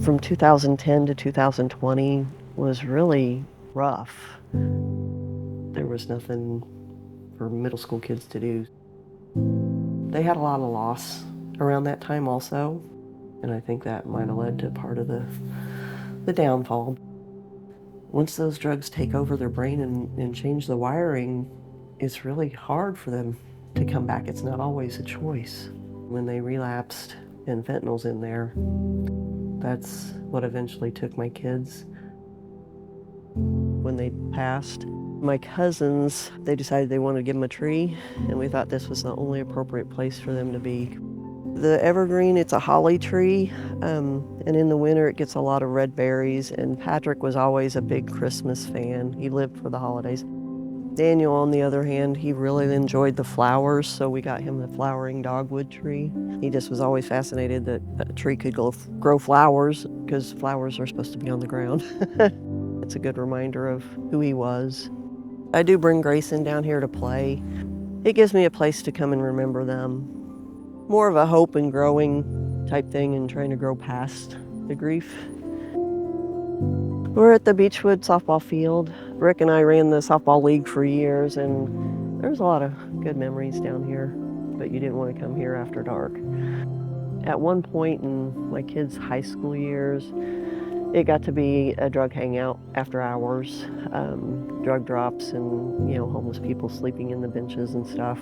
From 2010 to 2020 was really rough. There was nothing for middle school kids to do. They had a lot of loss around that time also, and I think that might have led to part of the downfall. Once those drugs take over their brain and change the wiring, it's really hard for them to come back. It's not always a choice. When they relapsed and fentanyl's in there, that's what eventually took my kids. When they passed, my cousins, they decided they wanted to give them a tree, and we thought this was the only appropriate place for them to be. The evergreen, it's a holly tree, and in the winter it gets a lot of red berries, and Patrick was always a big Christmas fan. He lived for the holidays. Daniel, on the other hand, he really enjoyed the flowers, so we got him the flowering dogwood tree. He just was always fascinated that a tree could grow flowers, because flowers are supposed to be on the ground. It's a good reminder of who he was. I do bring Grayson down here to play. It gives me a place to come and remember them. More of a hope and growing type thing and trying to grow past the grief. We're at the Beechwood softball field. Rick and I ran the softball league for years, and there's a lot of good memories down here, but you didn't want to come here after dark. At one point in my kids' high school years, it got to be a drug hangout after hours, drug drops and, homeless people sleeping in the benches and stuff.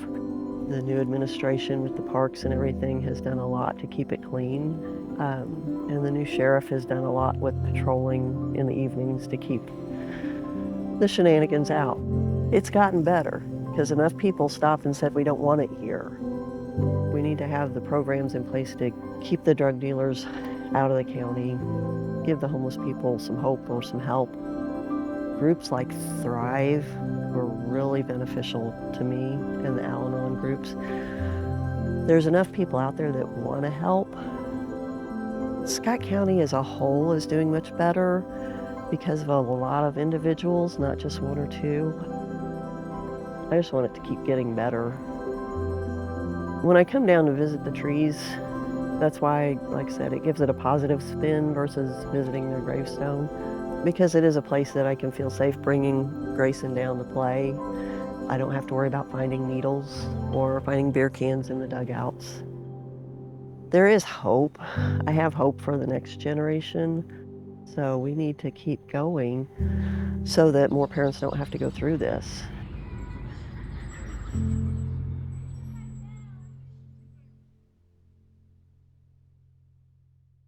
The new administration with the parks and everything has done a lot to keep it clean. And the new sheriff has done a lot with patrolling in the evenings to keep the shenanigans out. It's gotten better because enough people stopped and said, we don't want it here. We need to have the programs in place to keep the drug dealers out of the county, give the homeless people some hope or some help. Groups like Thrive were really beneficial to me and the Al-Anon groups. There's enough people out there that want to help. Scott County as a whole is doing much better because of a lot of individuals, not just one or two. I just want it to keep getting better. When I come down to visit the trees, that's why, like I said, it gives it a positive spin versus visiting their gravestone, because it is a place that I can feel safe bringing Grayson down to play. I don't have to worry about finding needles or finding beer cans in the dugouts. There is hope. I have hope for the next generation, so we need to keep going so that more parents don't have to go through this.